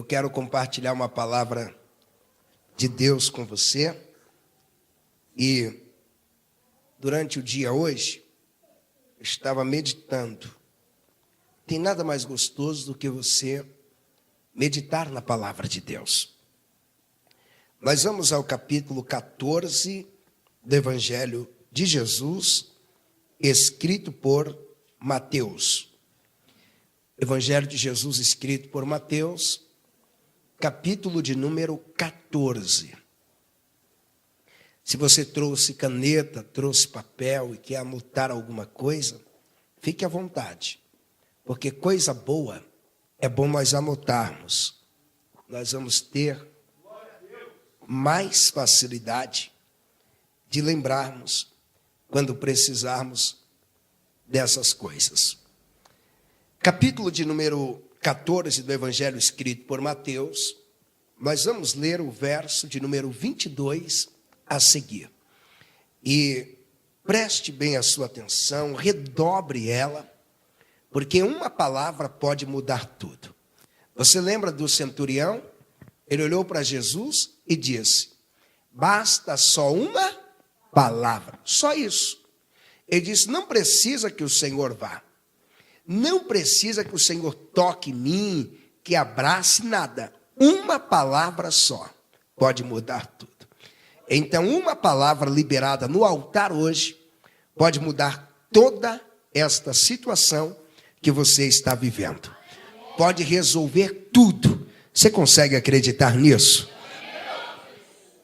Eu quero compartilhar uma palavra de Deus com você. E durante o dia hoje, eu estava meditando. Tem nada mais gostoso do que você meditar na palavra de Deus. Nós vamos ao capítulo 14 do Evangelho de Jesus, escrito por Mateus. Evangelho de Jesus escrito por Mateus, capítulo de número 14. Se você trouxe caneta, trouxe papel e quer anotar alguma coisa, fique à vontade, porque coisa boa é bom nós anotarmos. Nós vamos ter mais facilidade de lembrarmos quando precisarmos dessas coisas. Capítulo de número 14 do Evangelho escrito por Mateus, nós vamos ler o verso de número 22 a seguir. E preste bem a sua atenção, redobre ela, porque uma palavra pode mudar tudo. Você lembra do centurião? Ele olhou para Jesus e disse: basta só uma palavra, só isso. Ele disse: não precisa que o Senhor vá. Não precisa que o Senhor toque em mim, que abrace nada. Uma palavra só pode mudar tudo. Então, uma palavra liberada no altar hoje pode mudar toda esta situação que você está vivendo. Pode resolver tudo. Você consegue acreditar nisso?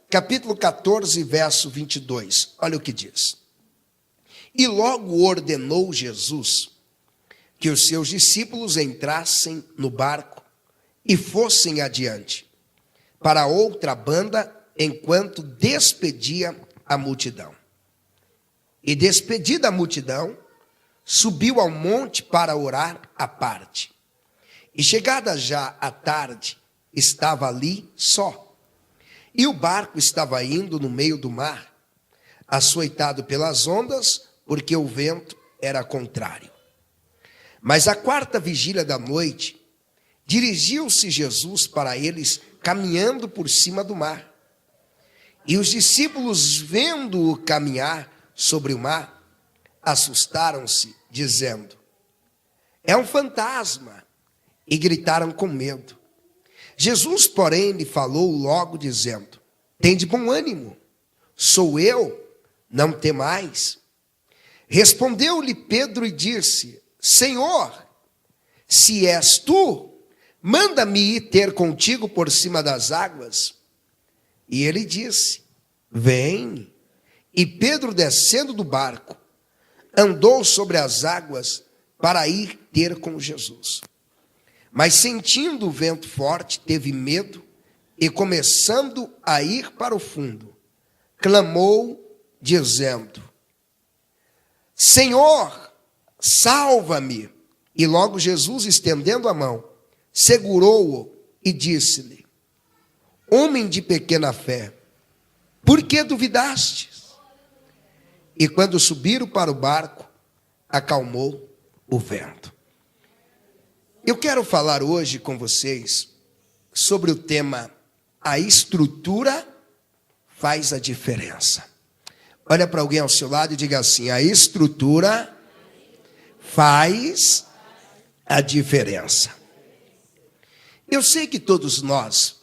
Capítulo 14, verso 22. Olha o que diz. E logo ordenou Jesus que os seus discípulos entrassem no barco e fossem adiante para outra banda, enquanto despedia a multidão. E despedida a multidão, subiu ao monte para orar à parte. E chegada já a tarde, estava ali só. E o barco estava indo no meio do mar, açoitado pelas ondas, porque o vento era contrário. Mas à quarta vigília da noite, dirigiu-se Jesus para eles, caminhando por cima do mar. E os discípulos, vendo-o caminhar sobre o mar, assustaram-se, dizendo: é um fantasma, e gritaram com medo. Jesus, porém, lhe falou logo, dizendo: tende bom ânimo, sou eu, não temais. Respondeu-lhe Pedro e disse: Senhor, se és tu, manda-me ir ter contigo por cima das águas. E ele disse: vem. E Pedro, descendo do barco, andou sobre as águas para ir ter com Jesus. Mas sentindo o vento forte, teve medo e, começando a ir para o fundo, clamou, dizendo: Senhor, salva-me. E logo Jesus, estendendo a mão, segurou-o e disse-lhe: homem de pequena fé, por que duvidastes? E quando subiram para o barco, acalmou o vento. Eu quero falar hoje com vocês sobre o tema: a estrutura faz a diferença. Olha para alguém ao seu lado e diga assim: a estrutura faz a diferença. Eu sei que todos nós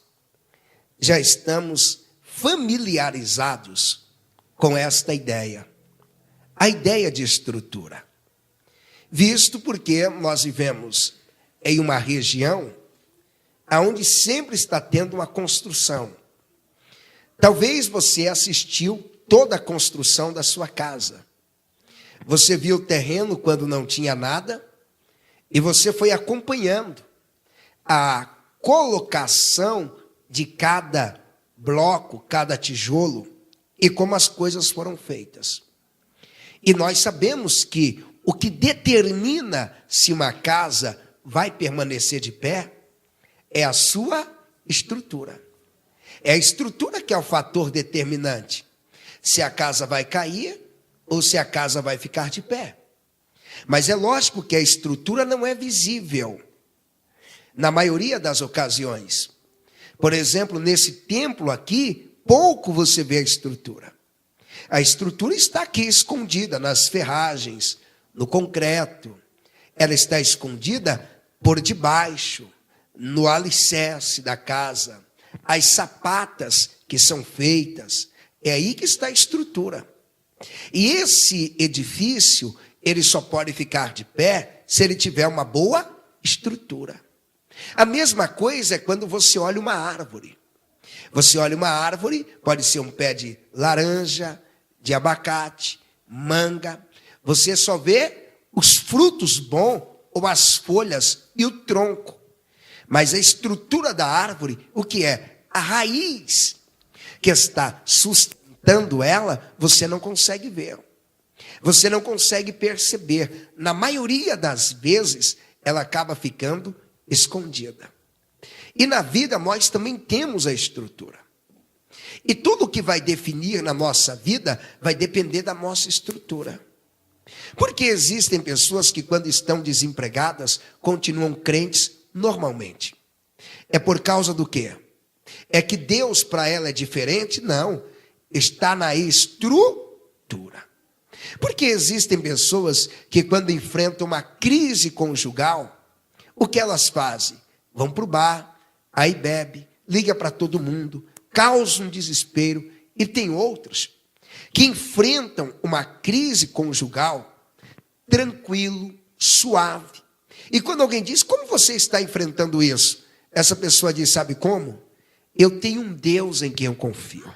já estamos familiarizados com esta ideia, a ideia de estrutura, visto porque nós vivemos em uma região onde sempre está tendo uma construção. Talvez você assistiu toda a construção da sua casa. Você viu o terreno quando não tinha nada e você foi acompanhando a colocação de cada bloco, cada tijolo e como as coisas foram feitas. E nós sabemos que o que determina se uma casa vai permanecer de pé é a sua estrutura. É a estrutura que é o fator determinante. Se a casa vai cair ou se a casa vai ficar de pé. Mas é lógico que a estrutura não é visível. na maioria das ocasiões. Por exemplo, nesse templo aqui, pouco você vê a estrutura. A estrutura está aqui escondida nas ferragens, no concreto. Ela está escondida por debaixo, no alicerce da casa. As sapatas que são feitas, é aí que está a estrutura. E esse edifício, ele só pode ficar de pé se ele tiver uma boa estrutura. A mesma coisa é quando você olha uma árvore. Você olha uma árvore, pode ser um pé de laranja, de abacate, manga. Você só vê os frutos bons ou as folhas e o tronco. Mas a estrutura da árvore, o que é? A raiz que está sustentando ela, você não consegue ver. Você não consegue perceber. Na maioria das vezes, ela acaba ficando escondida. E na vida nós também temos a estrutura. E tudo que vai definir na nossa vida vai depender da nossa estrutura. Porque existem pessoas que quando estão desempregadas continuam crentes normalmente. É por causa do quê? É que Deus para ela é diferente? Não. Está na estrutura. Porque existem pessoas que quando enfrentam uma crise conjugal, o que elas fazem? Vão para o bar, aí bebe, liga para todo mundo, causa um desespero. E tem outros que enfrentam uma crise conjugal tranquilo, suave. E quando alguém diz, como você está enfrentando isso? Essa pessoa diz, sabe como? Eu tenho um Deus em quem eu confio.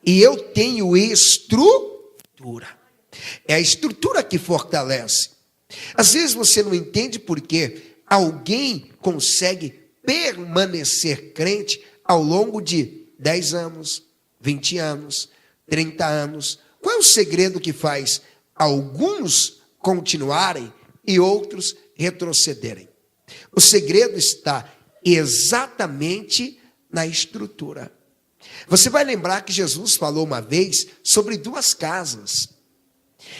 E eu tenho estrutura. É a estrutura que fortalece. Às vezes você não entende por quê alguém consegue permanecer crente ao longo de 10 anos, 20 anos, 30 anos. Qual é o segredo que faz alguns continuarem e outros retrocederem? O segredo está exatamente na estrutura. Você vai lembrar que Jesus falou uma vez sobre 2 casas.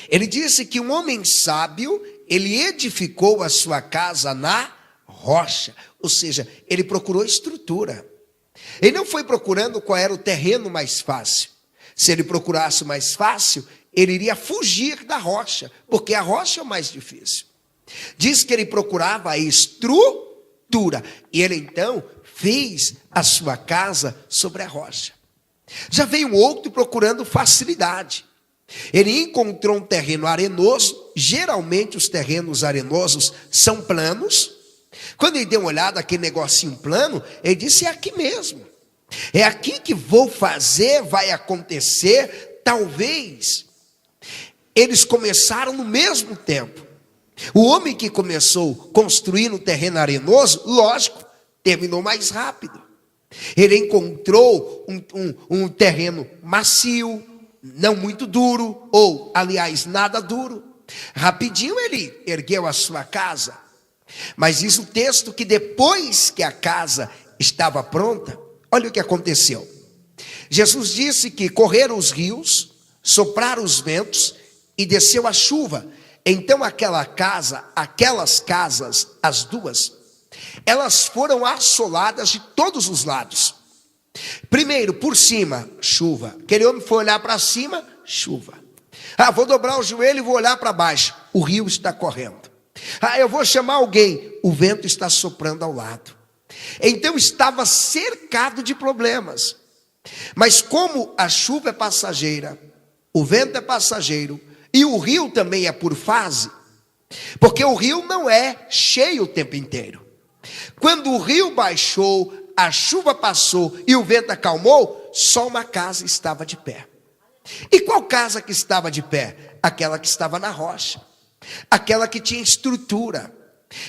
Ele disse que um homem sábio, ele edificou a sua casa na rocha. Ou seja, ele procurou estrutura. Ele não foi procurando qual era o terreno mais fácil. Se ele procurasse o mais fácil, ele iria fugir da rocha, porque a rocha é o mais difícil. Diz que ele procurava a estrutura. E ele então fez a sua casa sobre a rocha. Já veio um outro procurando facilidade. Ele encontrou um terreno arenoso. Geralmente os terrenos arenosos são planos. Quando ele deu uma olhada naquele negocinho plano, ele disse, é aqui mesmo. É aqui que vou fazer, vai acontecer. Talvez eles começaram no mesmo tempo. O homem que começou construindo o terreno arenoso, lógico, terminou mais rápido. Ele encontrou um terreno macio, não muito duro, ou, aliás, nada duro. Rapidinho ele ergueu a sua casa. Mas diz o texto que depois que a casa estava pronta, olha o que aconteceu. Jesus disse que correram os rios, sopraram os ventos e desceu a chuva. Então aquelas casas, as duas, elas foram assoladas de todos os lados. Primeiro, por cima, chuva. Aquele homem foi olhar para cima, chuva. Vou dobrar o joelho e vou olhar para baixo. O rio está correndo. Eu vou chamar alguém. O vento está soprando ao lado. Então estava cercado de problemas. Mas como a chuva é passageira, o vento é passageiro, e o rio também é por fase, porque o rio não é cheio o tempo inteiro. Quando o rio baixou, a chuva passou e o vento acalmou, só uma casa estava de pé. E qual casa que estava de pé? Aquela que estava na rocha, aquela que tinha estrutura.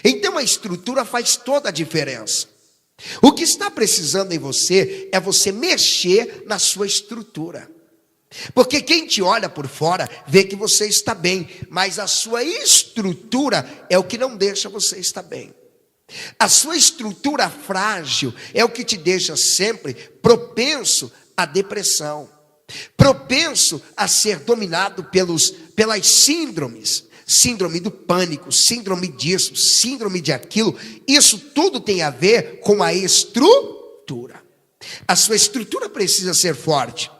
Então a estrutura faz toda a diferença. O que está precisando em você é você mexer na sua estrutura. Porque quem te olha por fora vê que você está bem, mas a sua estrutura é o que não deixa você estar bem. A sua estrutura frágil é o que te deixa sempre propenso à depressão, propenso a ser dominado pelas síndromes. síndrome do pânico, síndrome disso, síndrome de aquilo. Isso tudo tem a ver com a estrutura. A sua estrutura precisa ser forte.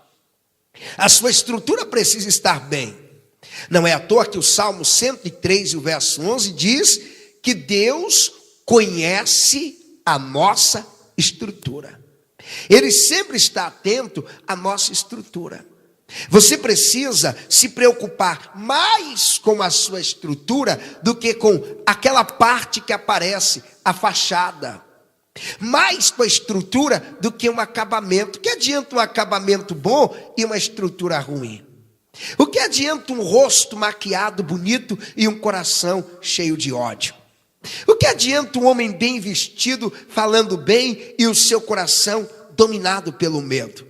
A sua estrutura precisa estar bem. Não é à toa que o Salmo 103, o verso 11, diz que Deus conhece a nossa estrutura. Ele sempre está atento à nossa estrutura. Você precisa se preocupar mais com a sua estrutura do que com aquela parte que aparece, a fachada. Mais com a estrutura do que um acabamento. O que adianta um acabamento bom e uma estrutura ruim? O que adianta um rosto maquiado bonito e um coração cheio de ódio? O que adianta um homem bem vestido, falando bem, e o seu coração dominado pelo medo?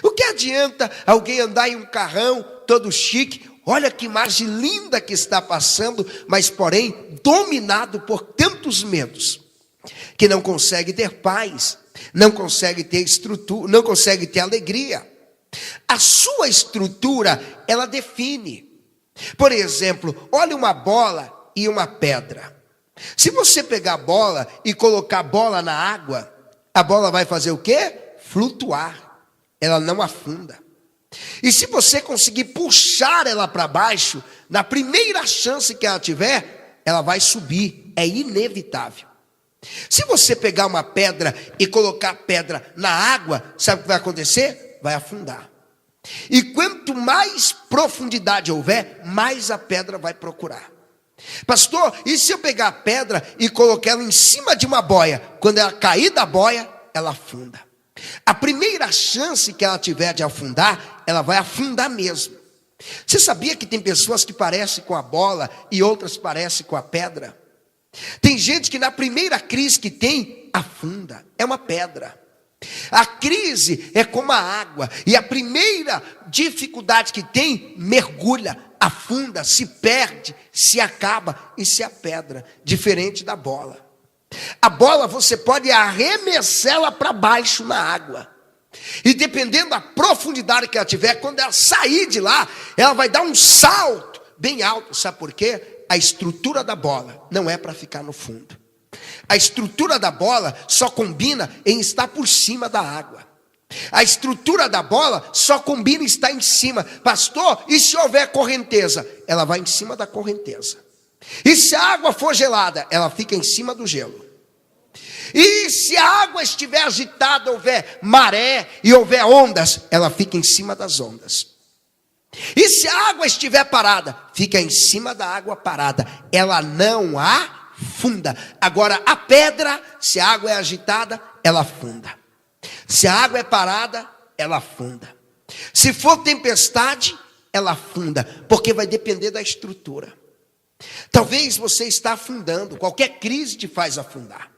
O que adianta alguém andar em um carrão todo chique, olha que imagem linda que está passando, mas porém dominado por tantos medos, que não consegue ter paz, não consegue ter estrutura, não consegue ter alegria. A sua estrutura, ela define. Por exemplo, olha uma bola e uma pedra. Se você pegar a bola e colocar a bola na água, a bola vai fazer o quê? Flutuar. Ela não afunda. E se você conseguir puxar ela para baixo, na primeira chance que ela tiver, ela vai subir. É inevitável. Se você pegar uma pedra e colocar a pedra na água, sabe o que vai acontecer? Vai afundar. E quanto mais profundidade houver, mais a pedra vai procurar. Pastor, e se eu pegar a pedra e colocar ela em cima de uma boia? Quando ela cair da boia, ela afunda. A primeira chance que ela tiver de afundar, ela vai afundar mesmo. Você sabia que tem pessoas que parecem com a bola e outras parecem com a pedra? Tem gente que na primeira crise que tem, afunda, é uma pedra. A crise é como a água, e a primeira dificuldade que tem, mergulha, afunda, se perde, se acaba e se apedra, diferente da bola. A bola você pode arremessá-la para baixo na água, e dependendo da profundidade que ela tiver, quando ela sair de lá, ela vai dar um salto bem alto. Sabe por quê? A estrutura da bola não é para ficar no fundo. A estrutura da bola só combina em estar por cima da água. A estrutura da bola só combina em estar em cima. Pastor, e se houver correnteza? Ela vai em cima da correnteza. E se a água for gelada? Ela fica em cima do gelo. E se a água estiver agitada, houver maré e houver ondas, ela fica em cima das ondas. E se a água estiver parada, fica em cima da água parada. Ela não afunda. Agora a pedra, se a água é agitada, ela afunda. Se a água é parada, ela afunda. Se for tempestade, ela afunda, porque vai depender da estrutura. Talvez você está afundando, qualquer crise te faz afundar.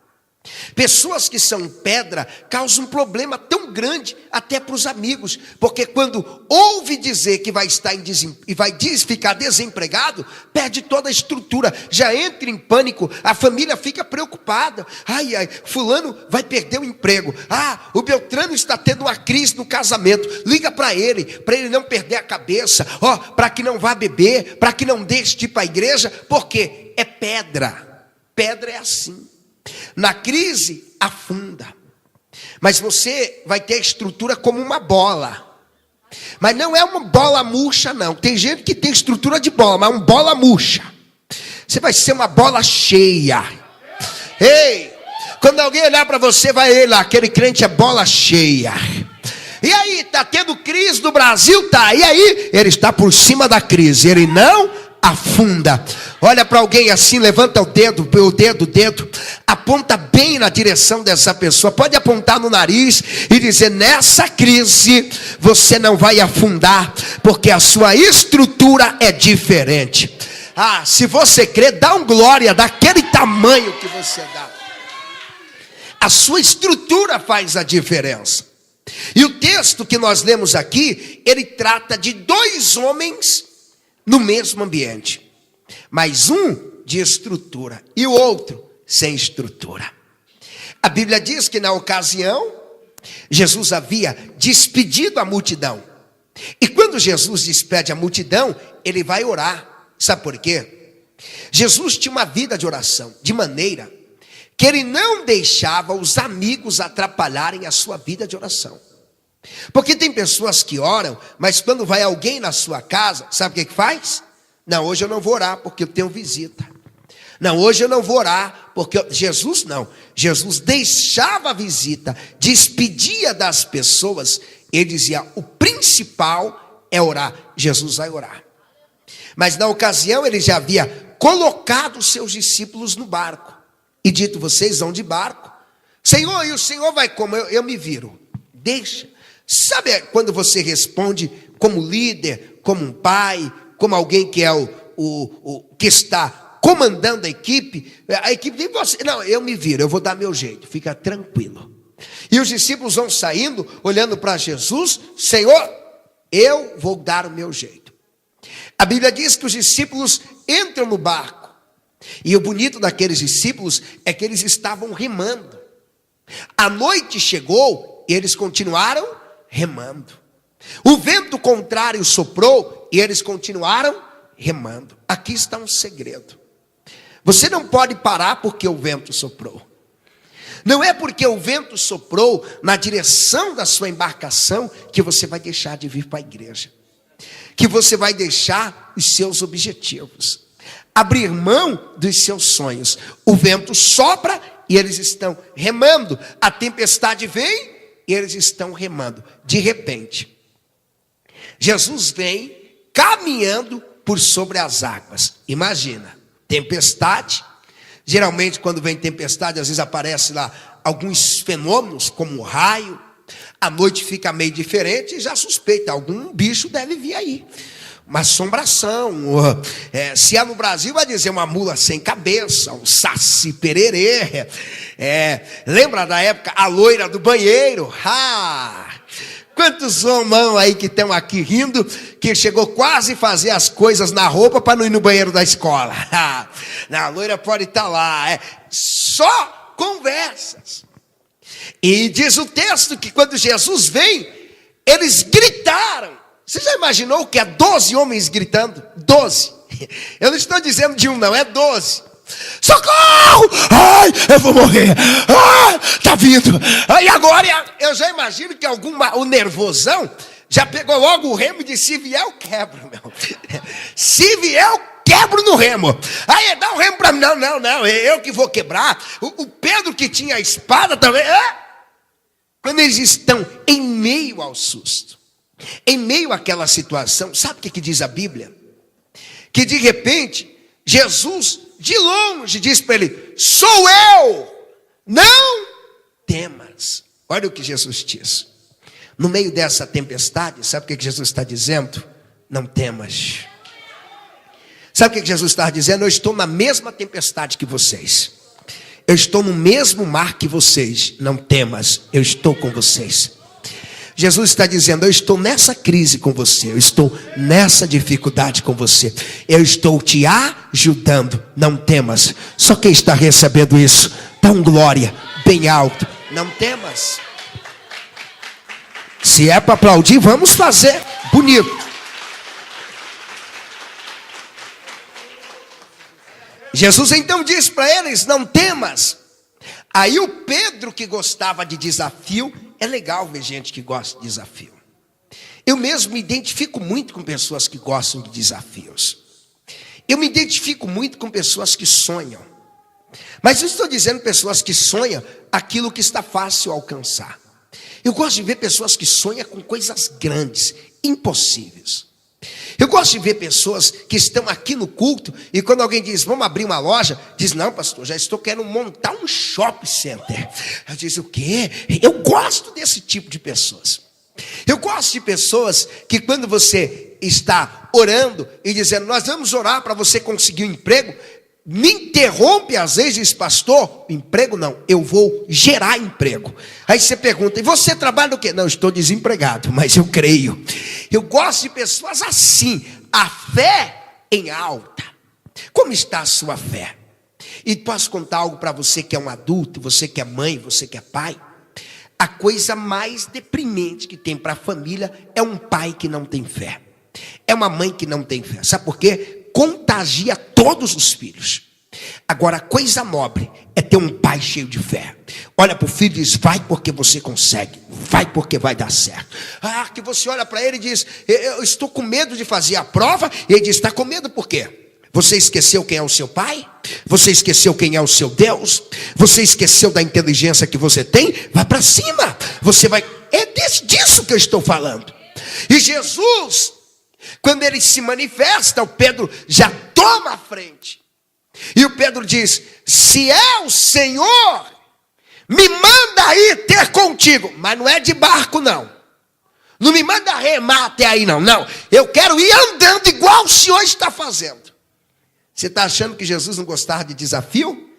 Pessoas que são pedra causam um problema tão grande até para os amigos, porque quando ouve dizer que vai estar e vai ficar desempregado, perde toda a estrutura, já entra em pânico, a família fica preocupada. Ai, fulano vai perder o emprego. O Beltrano está tendo uma crise no casamento. Liga para ele não perder a cabeça, para que não vá beber, para que não deixe de ir para a igreja, porque é pedra. Pedra é assim. Na crise, afunda. Mas você vai ter a estrutura como uma bola. Mas não é uma bola murcha, não. Tem gente que tem estrutura de bola, mas uma bola murcha. Você vai ser uma bola cheia. Ei, quando alguém olhar para você, vai ele lá, aquele crente é bola cheia. E aí, está tendo crise no Brasil? Tá. E aí, ele está por cima da crise. Ele não afunda. Olha para alguém assim, levanta o dedo, aponta bem na direção dessa pessoa. Pode apontar no nariz e dizer: nessa crise você não vai afundar, porque a sua estrutura é diferente. Se você crê, dá um glória daquele tamanho que você dá. A sua estrutura faz a diferença. E o texto que nós lemos aqui, ele trata de dois homens no mesmo ambiente, mas um de estrutura e o outro sem estrutura. A Bíblia diz que na ocasião, Jesus havia despedido a multidão. E quando Jesus despede a multidão, ele vai orar. Sabe por quê? Jesus tinha uma vida de oração, de maneira que ele não deixava os amigos atrapalharem a sua vida de oração. Porque tem pessoas que oram, mas quando vai alguém na sua casa, sabe o que faz? Não, hoje eu não vou orar porque eu tenho visita. Não, hoje eu não vou orar porque Jesus não. Jesus deixava a visita, despedia das pessoas. Ele dizia, o principal é orar. Jesus vai orar. Mas na ocasião ele já havia colocado os seus discípulos no barco. E dito, vocês vão de barco. Senhor, e o Senhor vai como? Eu me viro. Deixa. Sabe quando você responde como líder, como um pai, como alguém que é que está comandando a equipe diz, você, não, eu me viro, eu vou dar meu jeito, fica tranquilo. E os discípulos vão saindo, olhando para Jesus, Senhor, eu vou dar o meu jeito. A Bíblia diz que os discípulos entram no barco, e o bonito daqueles discípulos é que eles estavam remando. A noite chegou e eles continuaram remando. O vento contrário soprou e eles continuaram remando. Aqui está um segredo. Você não pode parar porque o vento soprou. Não é porque o vento soprou na direção da sua embarcação que você vai deixar de vir para a igreja. Que você vai deixar os seus objetivos. Abrir mão dos seus sonhos. O vento sopra e eles estão remando. A tempestade vem e eles estão remando. De repente, Jesus vem caminhando por sobre as águas. Imagina, tempestade. Geralmente quando vem tempestade, às vezes aparece lá alguns fenômenos, como raio. A noite fica meio diferente e já suspeita, algum bicho deve vir aí. Uma assombração. Se é no Brasil, vai dizer uma mula sem cabeça, um saci pererê. Lembra da época, a loira do banheiro? Quantos homens aí que estão aqui rindo, que chegou quase a fazer as coisas na roupa para não ir no banheiro da escola. A loira pode estar lá. Só conversas. E diz o texto que quando Jesus vem, eles gritaram. Você já imaginou o que é 12 homens gritando? 12. Eu não estou dizendo de um não, é 12. Socorro! Ai, eu vou morrer. Tá vindo. E agora eu já imagino que o nervosão já pegou logo o remo e disse, se vier eu quebro, meu. Se vier eu quebro no remo. Aí dá um remo para mim. Não, eu que vou quebrar. O Pedro que tinha a espada também. Quando eles estão em meio ao susto, em meio àquela situação, sabe o que diz a Bíblia? Que de repente, Jesus, de longe, diz para ele, sou eu, não temas. Olha o que Jesus diz. No meio dessa tempestade, sabe o que Jesus está dizendo? Não temas. Sabe o que Jesus está dizendo? Eu estou na mesma tempestade que vocês. Eu estou no mesmo mar que vocês. Não temas, eu estou com vocês. Jesus está dizendo, eu estou nessa crise com você, eu estou nessa dificuldade com você, eu estou te ajudando, não temas. Só quem está recebendo isso, dá um glória bem alto, não temas. Se é para aplaudir, vamos fazer bonito. Jesus então diz para eles, não temas. Aí o Pedro, que gostava de desafio, é legal ver gente que gosta de desafio. Eu mesmo me identifico muito com pessoas que gostam de desafios. Eu me identifico muito com pessoas que sonham. Mas eu estou dizendo pessoas que sonham aquilo que está fácil alcançar. Eu gosto de ver pessoas que sonham com coisas grandes, impossíveis. Eu gosto de ver pessoas que estão aqui no culto e quando alguém diz, vamos abrir uma loja, diz, não pastor, já estou querendo montar um shopping center. Eu diz, o quê? Eu gosto desse tipo de pessoas. Eu gosto de pessoas que quando você está orando e dizendo, nós vamos orar para você conseguir um emprego, me interrompe às vezes, diz, pastor, emprego não, eu vou gerar emprego. Aí você pergunta, e você trabalha no quê? Não, estou desempregado, mas eu creio. Eu gosto de pessoas assim, a fé em alta. Como está a sua fé? E posso contar algo para você que é um adulto, você que é mãe, você que é pai. A coisa mais deprimente que tem para a família é um pai que não tem fé. É uma mãe que não tem fé. Sabe por quê? Conta contagia todos os filhos. Agora, a coisa nobre é ter um pai cheio de fé. Olha para o filho e diz: vai porque você consegue, vai porque vai dar certo. Ah, que você olha para ele e diz: eu estou com medo de fazer a prova. E ele diz: está com medo por quê? Você esqueceu quem é o seu pai? Você esqueceu quem é o seu Deus? Você esqueceu da inteligência que você tem? Vai para cima, você vai. É disso que eu estou falando. E Jesus, quando ele se manifesta, o Pedro já toma a frente. E o Pedro diz: se é o Senhor, me manda aí ter contigo. Mas não é de barco, não. Não me manda remar até aí, não. Não, eu quero ir andando igual o Senhor está fazendo. Você está achando que Jesus não gostava de desafio?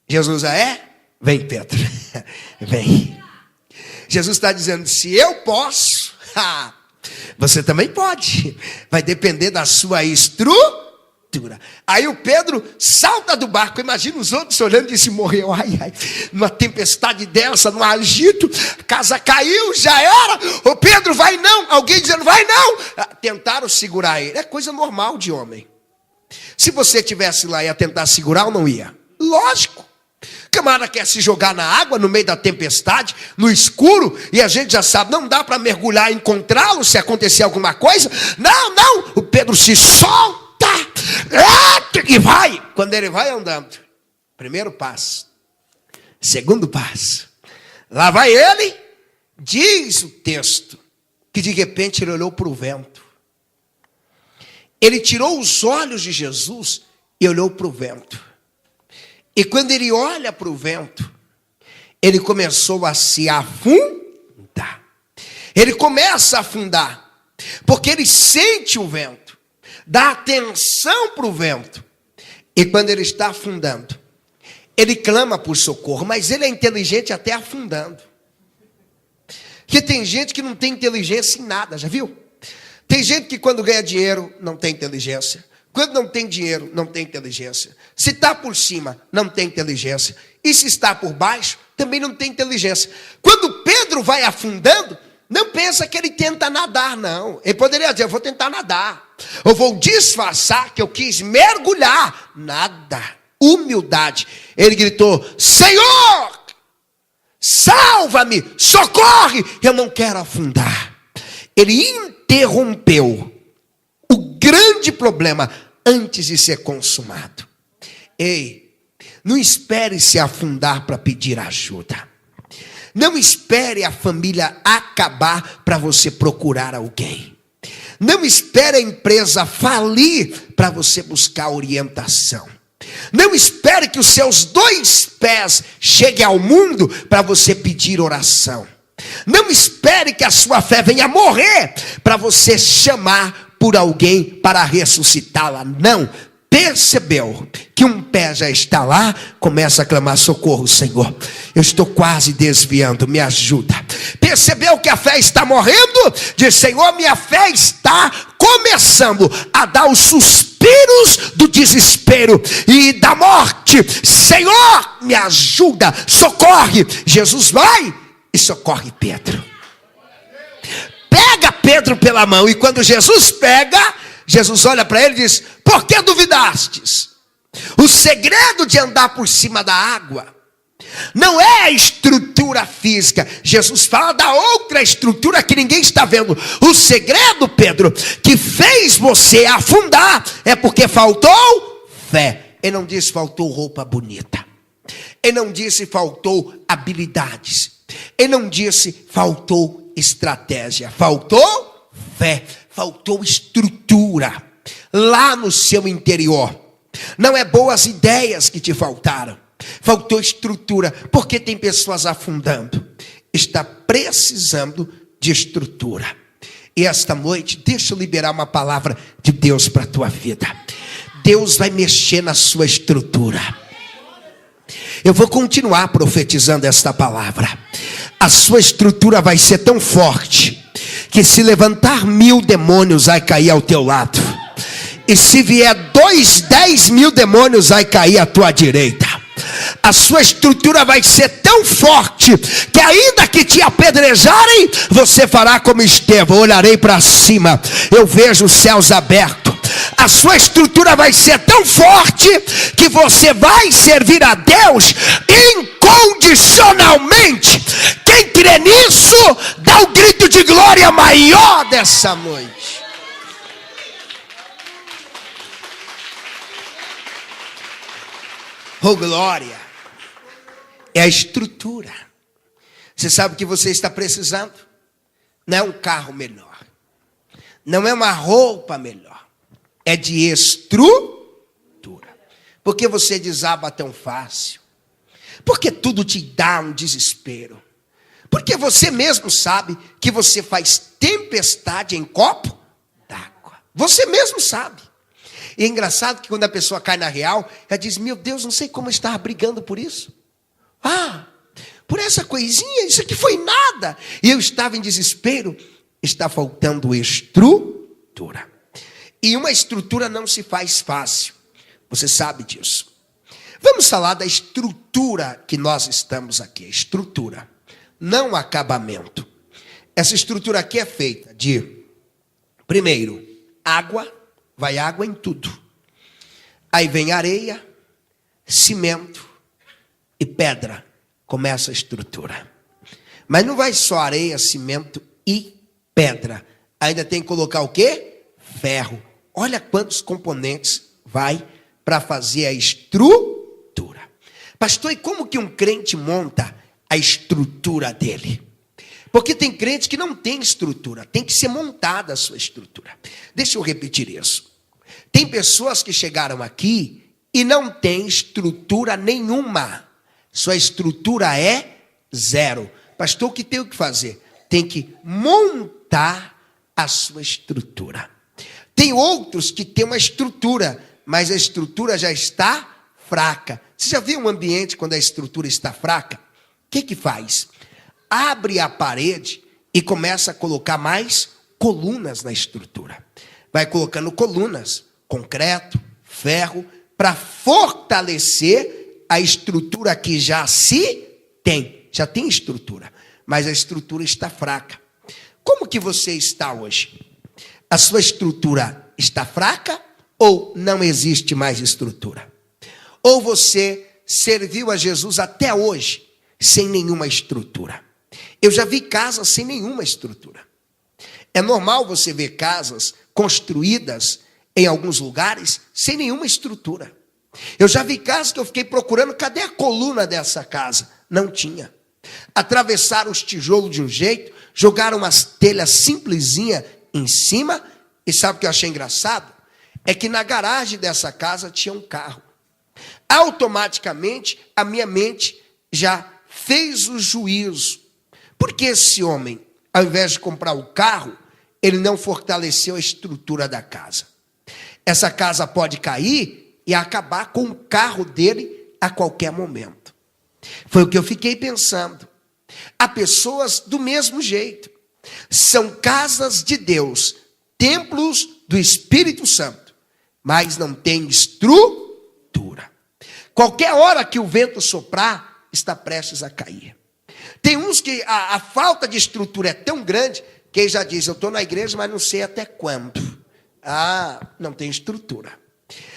Jesus Vem, Pedro. Vem. Jesus está dizendo: se eu posso, você também pode. Vai depender da sua estrutura. Aí o Pedro salta do barco. Imagina os outros olhando e disse: morreu, numa tempestade dessa, num agito, a casa caiu, já era. O Pedro, vai não. Alguém dizendo: vai não. Tentaram segurar ele. É coisa normal de homem. Se você estivesse lá, ia tentar segurar ou não ia? Lógico. O camarada quer se jogar na água, no meio da tempestade, no escuro, e a gente já sabe, não dá para mergulhar e encontrá-lo se acontecer alguma coisa. Não, o Pedro se solta e vai. Quando ele vai andando, primeiro passo, segundo passo, lá vai ele. Diz o texto que de repente ele olhou para o vento. Ele tirou os olhos de Jesus e olhou para o vento. E quando ele olha para o vento, ele começou a se afundar. Ele começa a afundar, porque ele sente o vento, dá atenção para o vento. E quando ele está afundando, ele clama por socorro, mas ele é inteligente até afundando. Porque tem gente que não tem inteligência em nada, já viu? Tem gente que quando ganha dinheiro não tem inteligência. Quando não tem dinheiro, não tem inteligência. Se está por cima, não tem inteligência. E se está por baixo, também não tem inteligência. Quando Pedro vai afundando, não pensa que ele tenta nadar, não. Ele poderia dizer: eu vou tentar nadar. Eu vou disfarçar que eu quis mergulhar. Nada. Humildade. Ele gritou: Senhor, salva-me, socorre, eu não quero afundar. Ele interrompeu o grande problema antes de ser consumado. Ei, não espere se afundar para pedir ajuda. Não espere a família acabar para você procurar alguém. Não espere a empresa falir para você buscar orientação. Não espere que os seus 2 pés cheguem ao mundo para você pedir oração. Não espere que a sua fé venha morrer para você chamar por alguém para ressuscitá-la. Não. Percebeu que um pé já está lá, começa a clamar: socorro, Senhor, eu estou quase desviando, me ajuda. Percebeu que a fé está morrendo? Diz: Senhor, minha fé está começando a dar os suspiros do desespero e da morte. Senhor, me ajuda, socorre. Jesus vai e socorre Pedro. Pega Pedro pela mão, e quando Jesus pega, Jesus olha para ele e diz: por que duvidastes? O segredo de andar por cima da água não é a estrutura física. Jesus fala da outra estrutura que ninguém está vendo. O segredo, Pedro, que fez você afundar é porque faltou fé. Ele não disse faltou roupa bonita. Ele não disse faltou habilidades. Ele não disse faltou estratégia. Faltou fé. Faltou estrutura lá no seu interior. Não é boas ideias que te faltaram. Faltou estrutura. Porque tem pessoas afundando. Está precisando de estrutura. E esta noite, deixa eu liberar uma palavra de Deus para a tua vida. Deus vai mexer na sua estrutura. Eu vou continuar profetizando esta palavra. A sua estrutura vai ser tão forte que se levantar 1000 demônios vai cair ao teu lado. E se vier 10.000 demônios vai cair à tua direita. A sua estrutura vai ser tão forte que ainda que te apedrejarem, você fará como Estevão: olharei para cima, eu vejo os céus abertos, a sua estrutura vai ser tão forte que você vai servir a Deus incondicionalmente. Quem crê nisso, dá um grito de glória maior dessa noite. Oh, glória! É a estrutura. Você sabe o que você está precisando? Não é um carro melhor, não é uma roupa melhor, é de estrutura. Porque você desaba tão fácil? Porque tudo te dá um desespero? Porque você mesmo sabe que você faz tempestade em copo d'água. Você mesmo sabe. E é engraçado que quando a pessoa cai na real, ela diz: meu Deus, não sei como eu estava brigando por isso. Por essa coisinha, isso aqui foi nada. E eu estava em desespero. Está faltando estrutura. E uma estrutura não se faz fácil. Você sabe disso. Vamos falar da estrutura que nós estamos aqui. Estrutura, não acabamento. Essa estrutura aqui é feita de, primeiro, água. Vai água em tudo. Aí vem areia, cimento e pedra. Começa a estrutura. Mas não vai só areia, cimento e pedra. Ainda tem que colocar o quê? Ferro. Olha quantos componentes vai para fazer a estrutura. Pastor, e como que um crente monta a estrutura dele? Porque tem crente que não tem estrutura. Tem que ser montada a sua estrutura. Deixa eu repetir isso. Tem pessoas que chegaram aqui e não têm estrutura nenhuma. Sua estrutura é zero. Pastor, o que tem que fazer? Tem que montar a sua estrutura. Tem outros que têm uma estrutura, mas a estrutura já está fraca. Você já viu um ambiente quando a estrutura está fraca? O que faz? Abre a parede e começa a colocar mais colunas na estrutura. Vai colocando colunas, concreto, ferro, para fortalecer a estrutura que já tem estrutura, mas a estrutura está fraca. Como que você está hoje? A sua estrutura está fraca ou não existe mais estrutura? Ou você serviu a Jesus até hoje sem nenhuma estrutura? Eu já vi casas sem nenhuma estrutura. É normal você ver casas construídas em alguns lugares sem nenhuma estrutura. Eu já vi casas que eu fiquei procurando, cadê a coluna dessa casa? Não tinha. Atravessaram os tijolos de um jeito, jogaram umas telhas simplesinha em cima, e sabe o que eu achei engraçado? É que na garagem dessa casa tinha um carro. Automaticamente a minha mente já fez o juízo. Porque esse homem, ao invés de comprar o carro, ele não fortaleceu a estrutura da casa. Essa casa pode cair e acabar com o carro dele a qualquer momento. Foi o que eu fiquei pensando. Há pessoas do mesmo jeito. São casas de Deus, templos do Espírito Santo, mas não tem estrutura. Qualquer hora que o vento soprar, está prestes a cair. Tem uns que a falta de estrutura é tão grande que ele já diz: eu estou na igreja, mas não sei até quando. Não tem estrutura.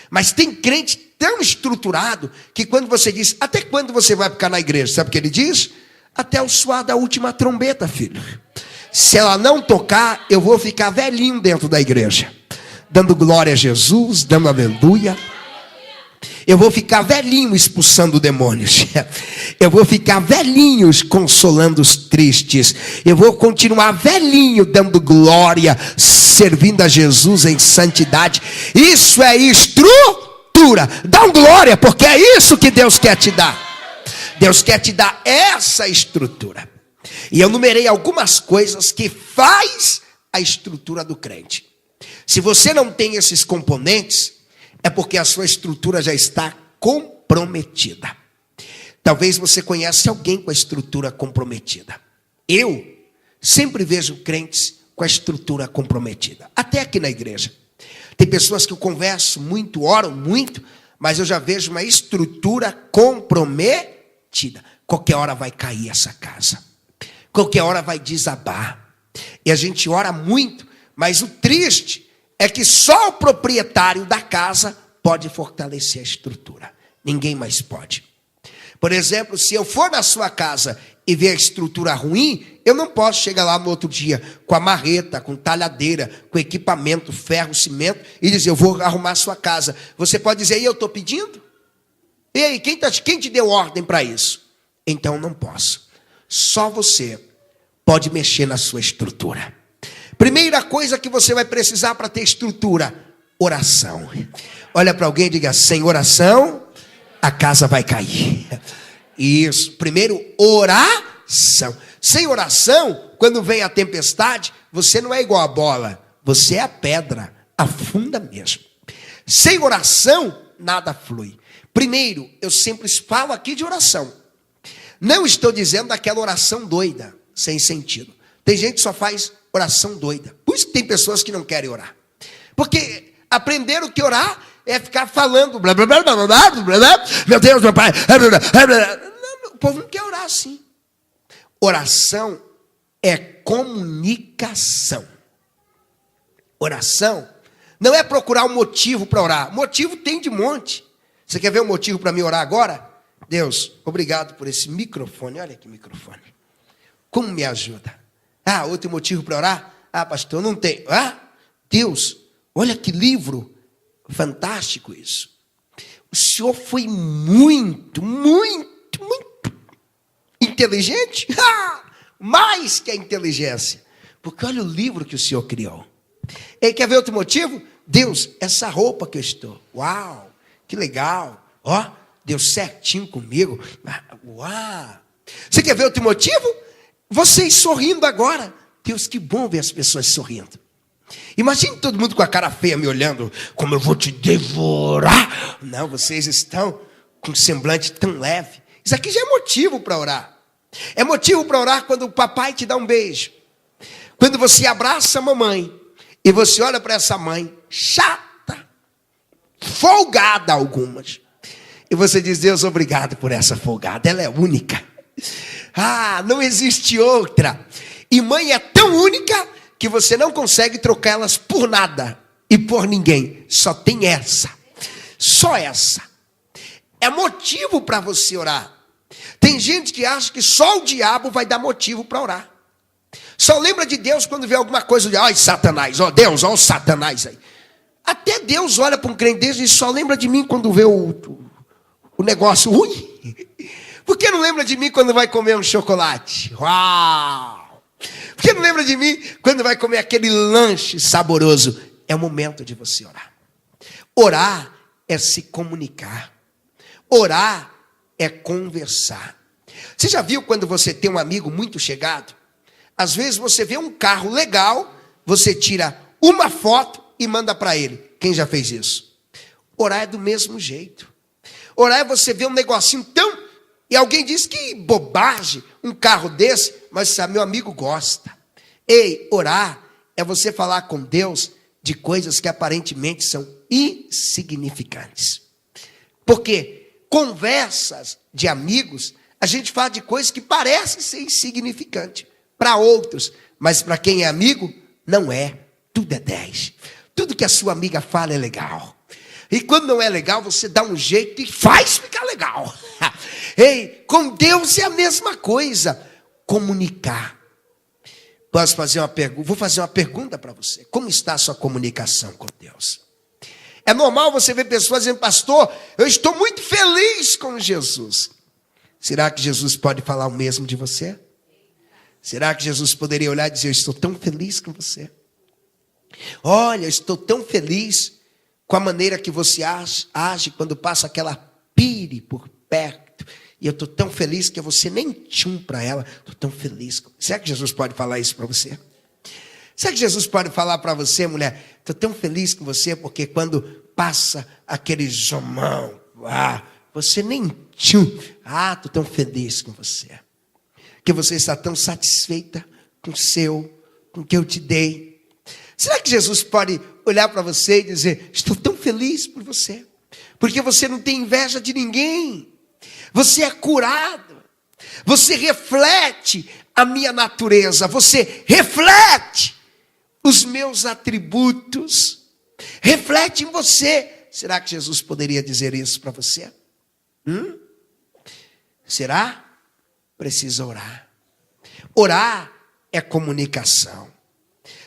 Mas tem crente tão estruturado que quando você diz: até quando você vai ficar na igreja? Sabe o que ele diz? Até o soar da última trombeta, filho. Se ela não tocar, eu vou ficar velhinho dentro da igreja, dando glória a Jesus, dando aleluia. Eu vou ficar velhinho expulsando demônios. Eu vou ficar velhinho consolando os tristes. Eu vou continuar velhinho dando glória, servindo a Jesus em santidade. Isso é estrutura. Dá um glória, porque é isso que Deus quer te dar. Deus quer te dar essa estrutura. E eu numerei algumas coisas que faz a estrutura do crente. Se você não tem esses componentes, é porque a sua estrutura já está comprometida. Talvez você conheça alguém com a estrutura comprometida. Eu sempre vejo crentes com a estrutura comprometida. Até aqui na igreja. Tem pessoas que eu converso muito, oro muito, mas eu já vejo uma estrutura comprometida. Qualquer hora vai cair essa casa. Qualquer hora vai desabar. E a gente ora muito, mas o triste é que só o proprietário da casa pode fortalecer a estrutura. Ninguém mais pode. Por exemplo, se eu for na sua casa e ver a estrutura ruim, eu não posso chegar lá no outro dia com a marreta, com talhadeira, com equipamento, ferro, cimento e dizer, eu vou arrumar a sua casa. Você pode dizer, e eu estou pedindo? E aí, quem te deu ordem para isso? Então não posso. Só você pode mexer na sua estrutura. Primeira coisa que você vai precisar para ter estrutura, oração. Olha para alguém e diga, sem oração, a casa vai cair. Isso, primeiro, oração. Sem oração, quando vem a tempestade, você não é igual a bola, você é a pedra, afunda mesmo. Sem oração, nada flui. Primeiro, eu sempre falo aqui de oração. Não estou dizendo daquela oração doida, sem sentido. Tem gente que só faz oração doida. Por isso que tem pessoas que não querem orar. Porque aprenderam que orar é ficar falando, blá, blá, blá, blá, blá, blá, blá, meu Deus, meu pai. Blá, blá, blá, blá. Não, o povo não quer orar assim. Oração é comunicação. Oração não é procurar um motivo para orar. Motivo tem de monte. Você quer ver um motivo para mim orar agora? Deus, obrigado por esse microfone. Olha que microfone. Como me ajuda? Ah, outro motivo para orar? Ah, pastor, não tem. Ah, Deus, olha que livro fantástico isso. O senhor foi muito inteligente. Ah, mais que a inteligência. Porque olha o livro que o senhor criou. E quer ver outro motivo? Deus, essa roupa que eu estou. Uau, que legal. Ó, deu certinho comigo. Uau. Você quer ver outro motivo? Vocês sorrindo agora. Deus, que bom ver as pessoas sorrindo. Imagine todo mundo com a cara feia me olhando. Como eu vou te devorar. Não, vocês estão com um semblante tão leve. Isso aqui já é motivo para orar. É motivo para orar quando o papai te dá um beijo. Quando você abraça a mamãe. E você olha para essa mãe chata. Folgada algumas. E você diz, Deus, obrigado por essa folgada. Ela é única. Ah, não existe outra. E mãe é tão única que você não consegue trocá-las por nada e por ninguém. Só tem essa. Só essa. É motivo para você orar. Tem gente que acha que só o diabo vai dar motivo para orar. Só lembra de Deus quando vê alguma coisa de, ai, Satanás, ó Deus, ó o Satanás aí. Até Deus olha para um crente desse e só lembra de mim quando vê o negócio ruim. Por que não lembra de mim quando vai comer um chocolate? Uau! Por que não lembra de mim quando vai comer aquele lanche saboroso? É o momento de você orar. Orar é se comunicar. Orar é conversar. Você já viu quando você tem um amigo muito chegado? Às vezes você vê um carro legal, você tira uma foto e manda para ele. Quem já fez isso? Orar é do mesmo jeito. Orar é você ver um negocinho tão... E alguém diz que bobagem, um carro desse, mas sabe, meu amigo gosta. Ei, orar é você falar com Deus de coisas que aparentemente são insignificantes. Porque conversas de amigos, a gente fala de coisas que parecem ser insignificantes para outros, mas para quem é amigo, não é. Tudo é 10. Tudo que a sua amiga fala é legal. E quando não é legal, você dá um jeito e faz ficar legal. Ei, com Deus é a mesma coisa. Comunicar. Posso fazer uma pergunta? Vou fazer uma pergunta para você. Como está a sua comunicação com Deus? É normal você ver pessoas dizendo, pastor, eu estou muito feliz com Jesus. Será que Jesus pode falar o mesmo de você? Será que Jesus poderia olhar e dizer, eu estou tão feliz com você? Olha, eu estou tão feliz com a maneira que você age quando passa aquela pire por perto. E eu estou tão feliz que você nem tchum para ela. Estou tão feliz. Será que Jesus pode falar isso para você? Será que Jesus pode falar para você, mulher? Estou tão feliz com você porque quando passa aquele jomão, você nem tchum. Estou tão feliz com você. Que você está tão satisfeita com o que eu te dei. Será que Jesus pode olhar para você e dizer, estou tão feliz por você, porque você não tem inveja de ninguém, você é curado, você reflete a minha natureza, você reflete os meus atributos. reflete em você. Será que Jesus poderia dizer isso para você? Será? Precisa orar. Orar é comunicação.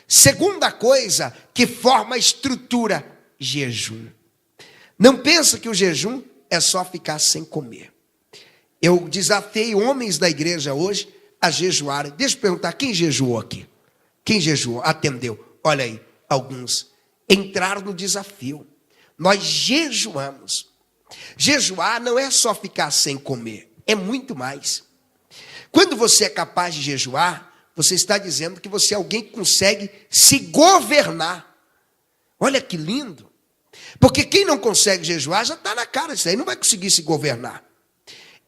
Segunda coisa que forma a estrutura, jejum. Não pensa que o jejum é só ficar sem comer. Eu desafiei homens da igreja hoje a jejuarem. Deixa eu perguntar, quem jejuou aqui? Quem jejuou? Atendeu. Olha aí, alguns entraram no desafio. Nós jejuamos. Jejuar não é só ficar sem comer, é muito mais. Quando você é capaz de jejuar, você está dizendo que você é alguém que consegue se governar. Olha que lindo. Porque quem não consegue jejuar já está na cara, isso aí não vai conseguir se governar.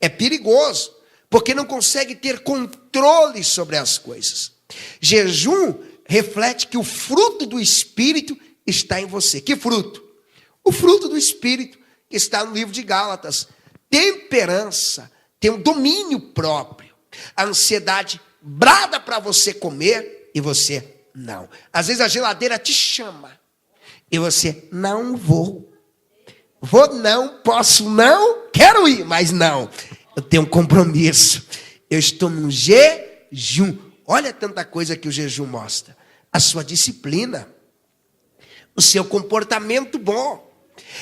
É perigoso, porque não consegue ter controle sobre as coisas. Jejum reflete que o fruto do Espírito está em você. Que fruto? O fruto do Espírito, que está no livro de Gálatas. Temperança, tem um domínio próprio. A ansiedade brada para você comer e você não. Às vezes a geladeira te chama e você, não vou. Vou não, posso não, quero ir, mas não. Eu tenho um compromisso. Eu estou num jejum. Olha tanta coisa que o jejum mostra. A sua disciplina, o seu comportamento bom.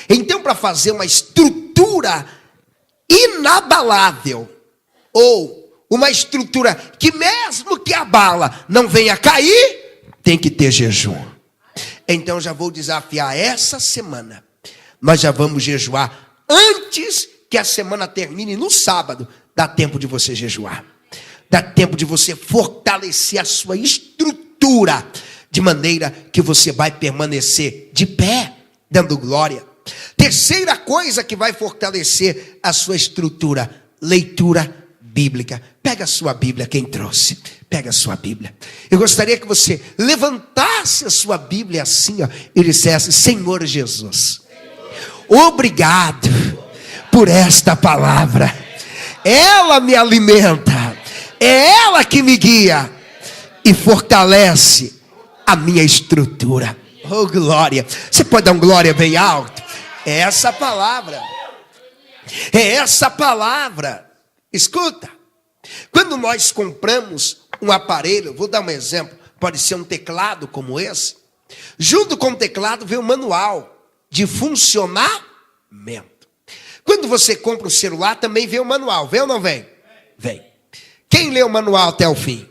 Então, para fazer uma estrutura inabalável, ou uma estrutura que mesmo que abala não venha a cair, tem que ter jejum. Então, já vou desafiar essa semana. Nós já vamos jejuar antes que a semana termine no sábado. Dá tempo de você jejuar. Dá tempo de você fortalecer a sua estrutura, de maneira que você vai permanecer de pé, dando glória. Terceira coisa que vai fortalecer a sua estrutura, leitura bíblica. Pega a sua Bíblia, quem trouxe? Pega a sua Bíblia. Eu gostaria que você levantasse a sua Bíblia assim, ó, e dissesse: Senhor Jesus, obrigado por esta palavra. Ela me alimenta, é ela que me guia e fortalece a minha estrutura. Oh, glória! Você pode dar um glória bem alto? É essa palavra. É essa palavra. Escuta. Quando nós compramos um aparelho, vou dar um exemplo, pode ser um teclado como esse. Junto com o teclado vem o manual de funcionamento. Quando você compra um celular, também vem o manual. Vem ou não vem? Vem. Quem lê o manual até o fim?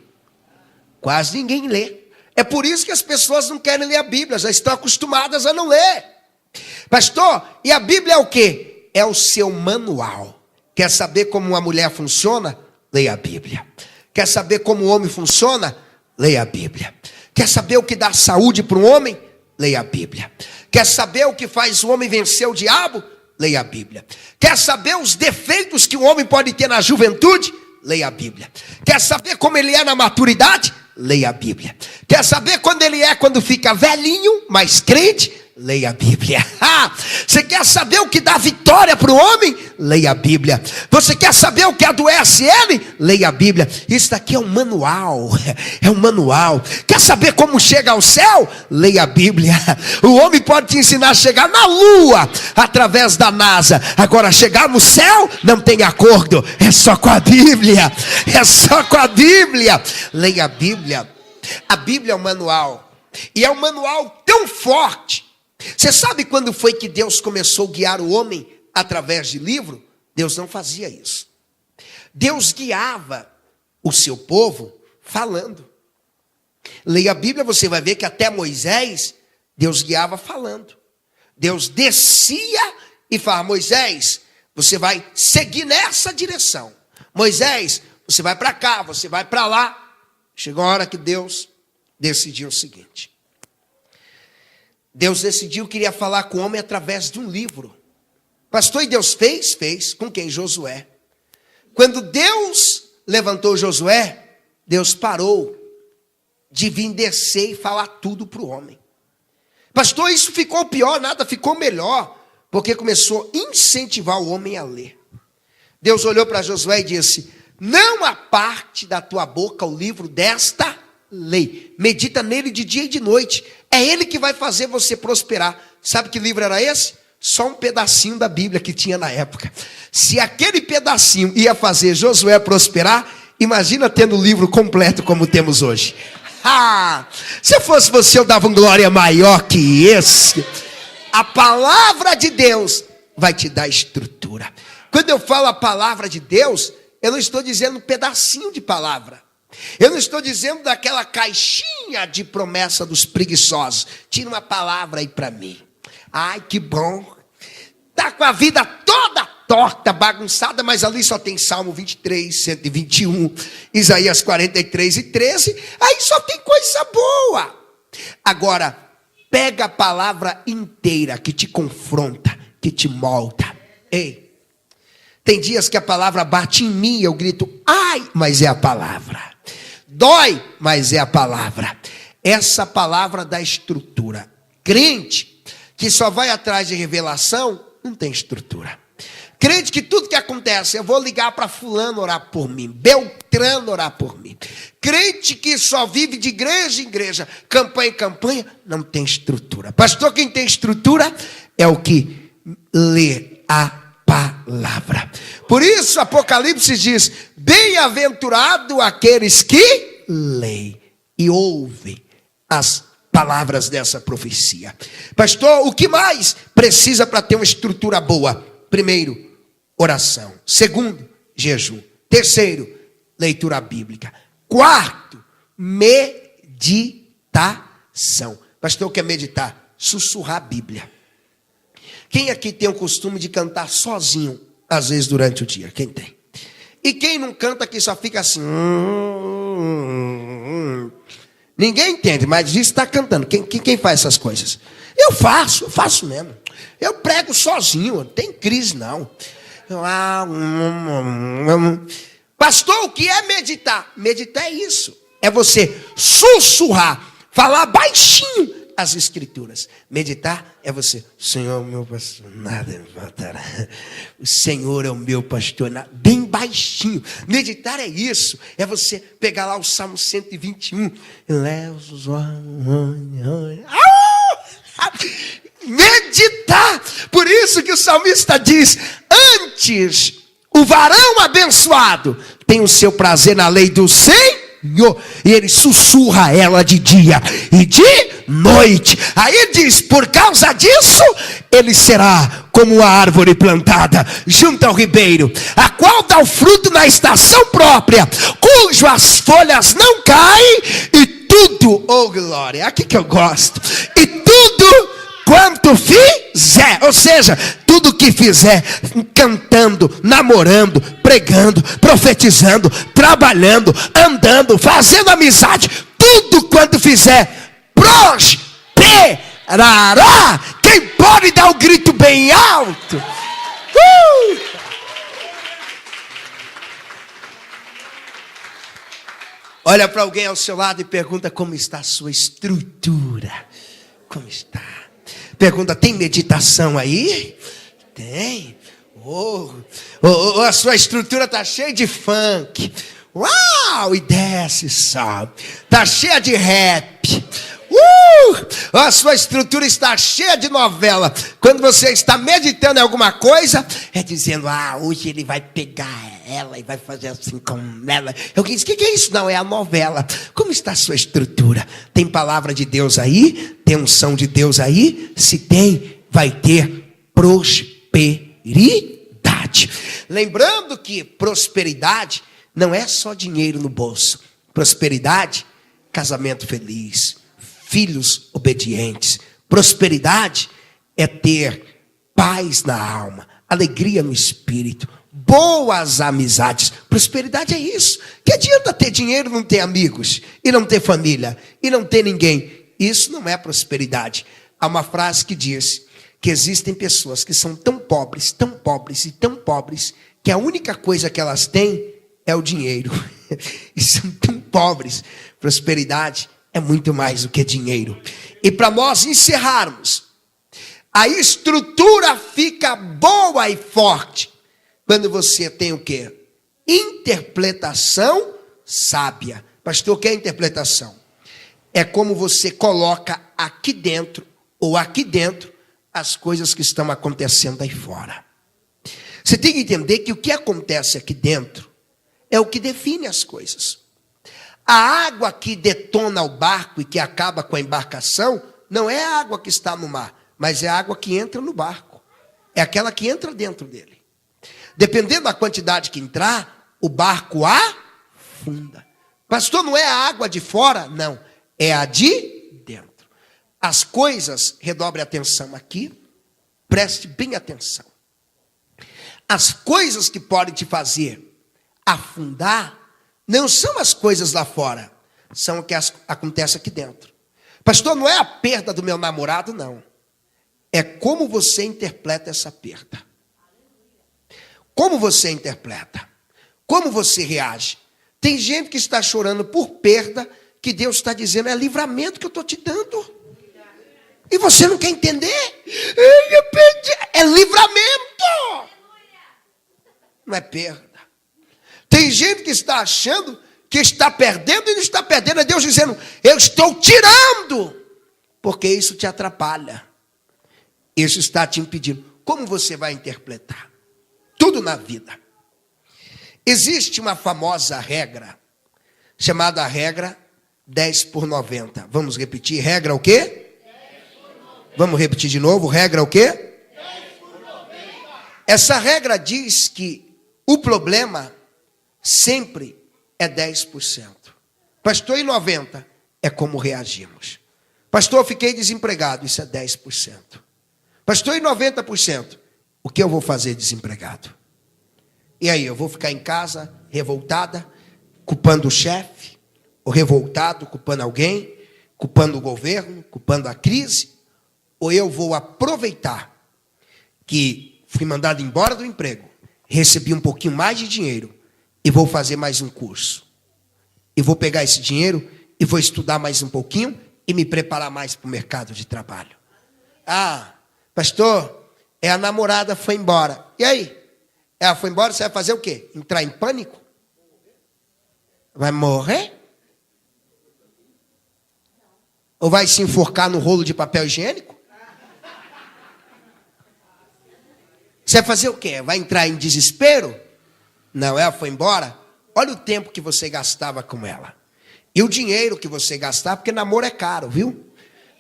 Quase ninguém lê. É por isso que as pessoas não querem ler a Bíblia, já estão acostumadas a não ler. Pastor, e a Bíblia é o quê? É o seu manual. Quer saber como uma mulher funciona? Leia a Bíblia. Quer saber como o homem funciona? Leia a Bíblia. Quer saber o que dá saúde para um homem? Leia a Bíblia. Quer saber o que faz o homem vencer o diabo? Leia a Bíblia. Quer saber os defeitos que um homem pode ter na juventude? Leia a Bíblia. Quer saber como ele é na maturidade? Leia a Bíblia. Quer saber quando ele é quando fica velhinho, mais crente? Leia a Bíblia. Você quer saber o que dá vitória para o homem? Leia a Bíblia. Você quer saber o que adoece ele? Leia a Bíblia. Isso daqui é um manual. É um manual. Quer saber como chega ao céu? Leia a Bíblia. O homem pode te ensinar a chegar na lua através da NASA. Agora, chegar no céu não tem acordo. É só com a Bíblia. É só com a Bíblia. Leia a Bíblia. A Bíblia é um manual. E é um manual tão forte. Você sabe quando foi que Deus começou a guiar o homem através de livro? Deus não fazia isso. Deus guiava o seu povo falando. Leia a Bíblia, você vai ver que até Moisés, Deus guiava falando. Deus descia e falava: Moisés, você vai seguir nessa direção. Moisés, você vai para cá, você vai para lá. Chegou a hora que Deus decidiu o seguinte. Deus decidiu que iria falar com o homem através de um livro. Pastor, e Deus fez? Fez. Com quem? Josué. Quando Deus levantou Josué, Deus parou de vir descer e falar tudo para o homem. Pastor, isso ficou pior? Nada, ficou melhor. Porque começou a incentivar o homem a ler. Deus olhou para Josué e disse: não aparte da tua boca o livro desta lei. Medita nele de dia e de noite. É ele que vai fazer você prosperar. Sabe que livro era esse? Só um pedacinho da Bíblia que tinha na época. Se aquele pedacinho ia fazer Josué prosperar, imagina tendo o livro completo como temos hoje. Se eu fosse você, eu dava um glória maior que esse. A palavra de Deus vai te dar estrutura. Quando eu falo a palavra de Deus, eu não estou dizendo um pedacinho de palavra. Eu não estou dizendo daquela caixinha de promessa dos preguiçosos. Tira uma palavra aí para mim. Ai, que bom. Está com a vida toda torta, bagunçada, mas ali só tem Salmo 23, 121, Isaías 43 e 13. Aí só tem coisa boa. Agora, pega a palavra inteira que te confronta, que te molda. Ei, tem dias que a palavra bate em mim e eu grito, ai, mas é a palavra. Dói, mas é a palavra. Essa palavra dá estrutura. Crente que só vai atrás de revelação, não tem estrutura. Crente que tudo que acontece, eu vou ligar para fulano orar por mim, Beltrano orar por mim. Crente que só vive de igreja em igreja, campanha em campanha, não tem estrutura. Pastor, quem tem estrutura é o que lê a palavra. Por isso Apocalipse diz, bem-aventurado aqueles que leem e ouvem as palavras dessa profecia. Pastor, o que mais precisa para ter uma estrutura boa? Primeiro, oração. Segundo, jejum. Terceiro, leitura bíblica. Quarto, meditação. Pastor, o que é meditar? Sussurrar a Bíblia. Quem aqui tem o costume de cantar sozinho, às vezes durante o dia? Quem tem? E quem não canta que só fica assim... Ninguém entende, mas diz que está cantando. Quem faz essas coisas? Eu faço mesmo. Eu prego sozinho, não tem crise não. Pastor, o que é meditar? Meditar é isso. É você sussurrar, falar baixinho as escrituras. Meditar é você, Senhor, meu pastor, nada me faltará. O Senhor é o meu pastor, bem baixinho. Meditar é isso. É você pegar lá o Salmo 121. Meditar. Por isso que o salmista diz, antes o varão abençoado tem o seu prazer na lei do Senhor, e ele sussurra ela de dia e de noite. Aí diz, por causa disso, ele será como a árvore plantada junto ao ribeiro, a qual dá o fruto na estação própria, cujas folhas não caem, e tudo, oh glória, aqui que eu gosto, e tudo quanto fizer, ou seja, tudo que fizer, cantando, namorando, pregando, profetizando, trabalhando, andando, fazendo amizade, tudo quanto fizer, prosperará. Quem pode dar o grito bem alto? Olha para alguém ao seu lado e pergunta como está a sua estrutura. Como está? Pergunta, tem meditação aí? Tem. A sua estrutura está cheia de funk. Uau! E desce, sobe. Está cheia de rap. A sua estrutura está cheia de novela. Quando você está meditando em alguma coisa, é dizendo, hoje ele vai pegar ela e vai fazer assim com ela. Alguém diz, o que é isso? Não, é a novela. Como está a sua estrutura? Tem palavra de Deus aí? Tem unção de Deus aí? Se tem, vai ter prosperidade. Lembrando que prosperidade não é só dinheiro no bolso. Prosperidade, casamento feliz, filhos obedientes. Prosperidade é ter paz na alma, alegria no espírito, boas amizades. Prosperidade é isso. Que adianta ter dinheiro e não ter amigos, e não ter família, e não ter ninguém? Isso não é prosperidade. Há uma frase que diz que existem pessoas que são tão pobres, tão pobres e tão pobres, que a única coisa que elas têm é o dinheiro. E são tão pobres. Prosperidade é muito mais do que dinheiro. E para nós encerrarmos, a estrutura fica boa e forte quando você tem o quê? Interpretação sábia. Pastor, o que é interpretação? é como você coloca aqui dentro, ou aqui dentro, as coisas que estão acontecendo aí fora. Você tem que entender que o que acontece aqui dentro é o que define as coisas. A água que detona o barco e que acaba com a embarcação, não é a água que está no mar, mas é a água que entra no barco. É aquela que entra dentro dele. Dependendo da quantidade que entrar, o barco afunda. Pastor, não é a água de fora? Não, é a de dentro. As coisas, redobre a atenção aqui, preste bem atenção. As coisas que podem te fazer afundar, não são as coisas lá fora, são o que acontece aqui dentro. Pastor, não é a perda do meu namorado, não. É como você interpreta essa perda. Como você interpreta? Como você reage? Tem gente que está chorando por perda, que Deus está dizendo, é livramento que eu estou te dando. E você não quer entender? É livramento. Não é perda. Tem gente que está achando que está perdendo e não está perdendo. É Deus dizendo, eu estou tirando. Porque isso te atrapalha. Isso está te impedindo. Como você vai interpretar? Tudo na vida. Existe uma famosa regra, chamada regra 10/90. Vamos repetir, regra o quê? 10/90. Vamos repetir de novo, regra o quê? 10/90. Essa regra diz que o problema sempre é 10%. Pastor, e 90%? É como reagimos. Pastor, eu fiquei desempregado, isso é 10%. Pastor, e 90%? O que eu vou fazer desempregado? E aí, eu vou ficar em casa, revoltada, culpando o chefe, ou revoltado, culpando alguém, culpando o governo, culpando a crise? Ou eu vou aproveitar que fui mandado embora do emprego, recebi um pouquinho mais de dinheiro, e vou fazer mais um curso. E vou pegar esse dinheiro e vou estudar mais um pouquinho e me preparar mais para o mercado de trabalho. Ah, pastor, a namorada foi embora. E aí? Ela foi embora, você vai fazer o quê? Entrar em pânico? Vai morrer? Ou vai se enforcar no rolo de papel higiênico? Você vai fazer o quê? Vai entrar em desespero? Não, ela foi embora. Olha o tempo que você gastava com ela. E o dinheiro que você gastava, porque namoro é caro, viu?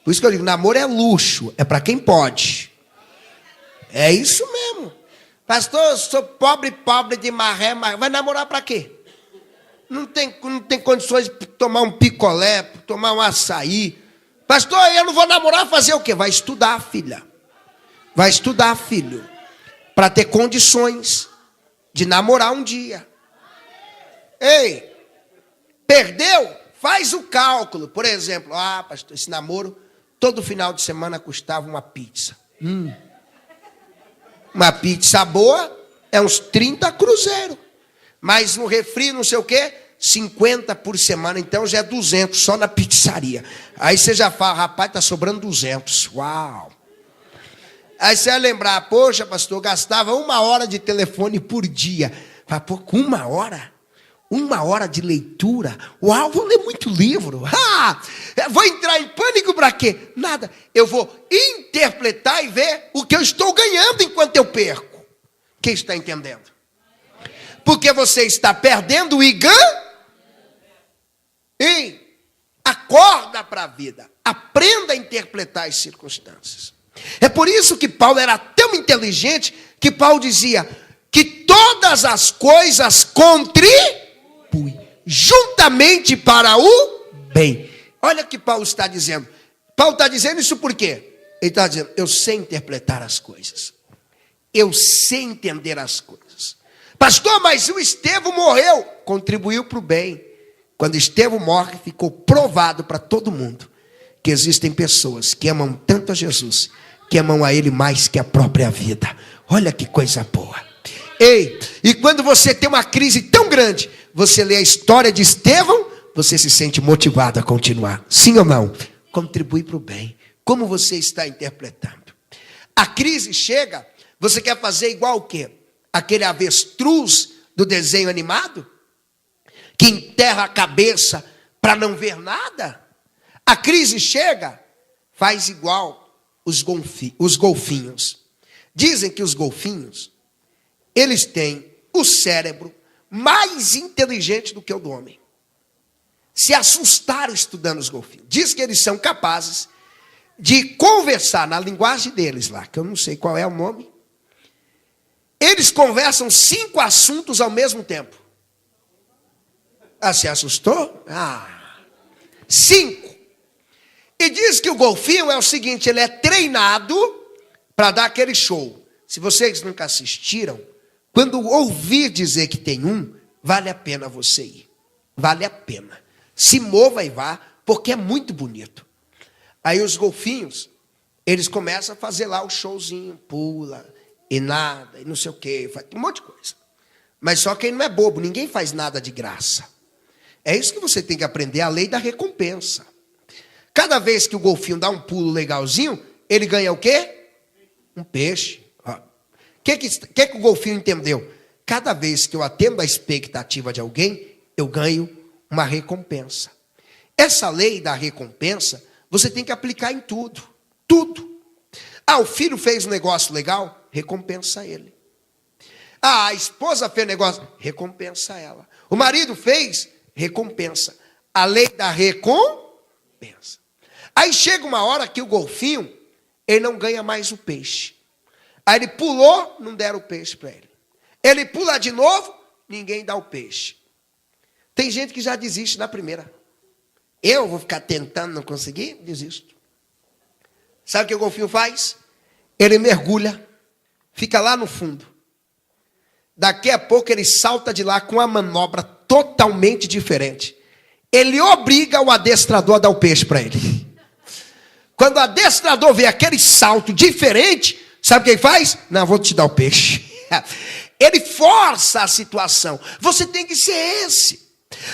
Por isso que eu digo, namoro é luxo, é para quem pode. É isso mesmo. Pastor, eu sou pobre de maré, mas vai namorar para quê? Não tem condições de tomar um picolé, tomar um açaí. Pastor, eu não vou namorar, fazer o quê? Vai estudar, filha. Vai estudar, filho. Para ter condições de namorar um dia. Ei, perdeu? Faz o cálculo. Por exemplo, pastor, esse namoro, todo final de semana custava uma pizza. Uma pizza boa é uns 30 cruzeiros. Mas no refri, não sei o quê, 50 por semana. Então já é 200 só na pizzaria. Aí você já fala, rapaz, está sobrando 200. Uau! Aí você vai lembrar, poxa, pastor, gastava 1 hora de telefone por dia. Fala, pô, com 1 hora? 1 hora de leitura? Uau, vou ler muito livro. Vou entrar em pânico para quê? Nada. Eu vou interpretar e ver o que eu estou ganhando enquanto eu perco. Quem está entendendo? Porque você está perdendo e Ei, acorda para a vida. Aprenda a interpretar as circunstâncias. É por isso que Paulo era tão inteligente que Paulo dizia que todas as coisas contribuem juntamente para o bem. Olha o que Paulo está dizendo. Paulo está dizendo isso por quê? Ele está dizendo, eu sei interpretar as coisas. Eu sei entender as coisas. Pastor, mas o Estevão morreu. Contribuiu para o bem. Quando Estevão morre, ficou provado para todo mundo que existem pessoas que amam tanto a Jesus, que amam a Ele mais que a própria vida. Olha que coisa boa. Ei, e quando você tem uma crise tão grande, você lê a história de Estevão, você se sente motivado a continuar. Sim ou não? Contribui para o bem. Como você está interpretando? A crise chega, você quer fazer igual o quê? Aquele avestruz do desenho animado? Que enterra a cabeça para não ver nada? A crise chega, faz igual os golfinhos. Dizem que os golfinhos, eles têm o cérebro mais inteligente do que o do homem. Se assustaram estudando os golfinhos. Diz que eles são capazes de conversar na linguagem deles lá, que eu não sei qual é o nome. Eles conversam 5 assuntos ao mesmo tempo. Ah, se assustou? 5. E diz que o golfinho é o seguinte, ele é treinado para dar aquele show. Se vocês nunca assistiram, quando ouvir dizer que tem um, vale a pena você ir. Vale a pena. Se mova e vá, porque é muito bonito. Aí os golfinhos, eles começam a fazer lá o showzinho, pula e nada, e não sei o quê, faz um monte de coisa. Mas só quem não é bobo, ninguém faz nada de graça. É isso que você tem que aprender, a lei da recompensa. Cada vez que o golfinho dá um pulo legalzinho, ele ganha o quê? Um peixe. O que o golfinho entendeu? Cada vez que eu atendo a expectativa de alguém, eu ganho uma recompensa. Essa lei da recompensa, você tem que aplicar em tudo. Tudo. O filho fez um negócio legal, recompensa ele. A esposa fez um negócio, recompensa ela. O marido fez, recompensa. A lei da recompensa. Aí chega uma hora que o golfinho, ele não ganha mais o peixe. Aí ele pulou, não deram o peixe para ele. Ele pula de novo, ninguém dá o peixe. Tem gente que já desiste na primeira. Eu vou ficar tentando não conseguir? Desisto. Sabe o que o golfinho faz? Ele mergulha, fica lá no fundo. Daqui a pouco ele salta de lá com uma manobra totalmente diferente. Ele obriga o adestrador a dar o peixe para ele. Quando o adestrador vê aquele salto diferente, sabe o que ele faz? Não, vou te dar o peixe. Ele força a situação. Você tem que ser esse.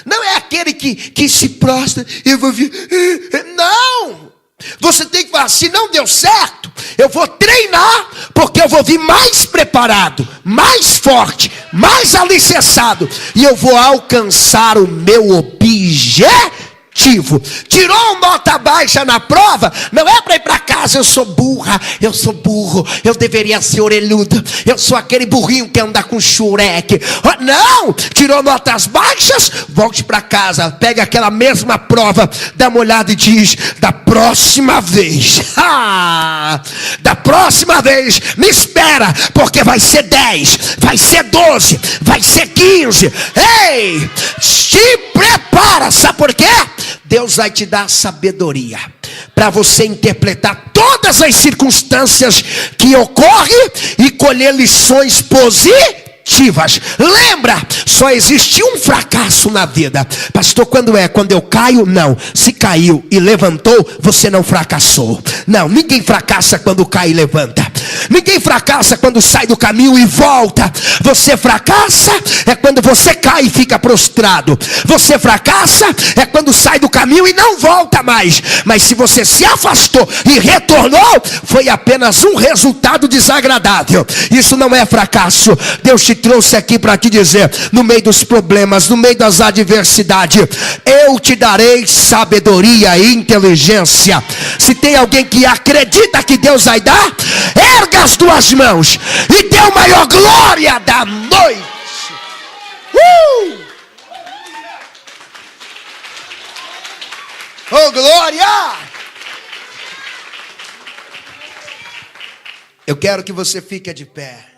Não é aquele que se prostra, eu vou vir. Não! Você tem que falar, se não deu certo, eu vou treinar, porque eu vou vir mais preparado, mais forte, mais alicerçado, e eu vou alcançar o meu objetivo. Tirou nota baixa na prova, não é para ir para casa, eu sou burra, eu sou burro, eu deveria ser orelhudo, eu sou aquele burrinho que anda com xureque. Não, tirou notas baixas, volte para casa, pega aquela mesma prova, dá uma olhada e diz, da próxima vez, da próxima vez, me espera, porque vai ser 10, vai ser 12, vai ser 15, ei, se prepara, sabe por quê? Deus vai te dar sabedoria para você interpretar todas as circunstâncias que ocorrem e colher lições positivas. Lembra, só existe um fracasso na vida. Pastor, quando é? Quando eu caio? Não. Se caiu e levantou, você não fracassou. Não, ninguém fracassa quando cai e levanta. Ninguém fracassa quando sai do caminho e volta. Você fracassa é quando você cai e fica prostrado. Você fracassa é quando sai do caminho e não volta mais. Mas se você se afastou e retornou, foi apenas um resultado desagradável. Isso não é fracasso. Deus te trouxe aqui para te dizer, no meio dos problemas, no meio das adversidades, eu te darei sabedoria e inteligência. Se tem alguém que acredita que Deus vai dar, erga as duas mãos e dê o maior glória da noite. Oh, glória! Eu quero que você fique de pé.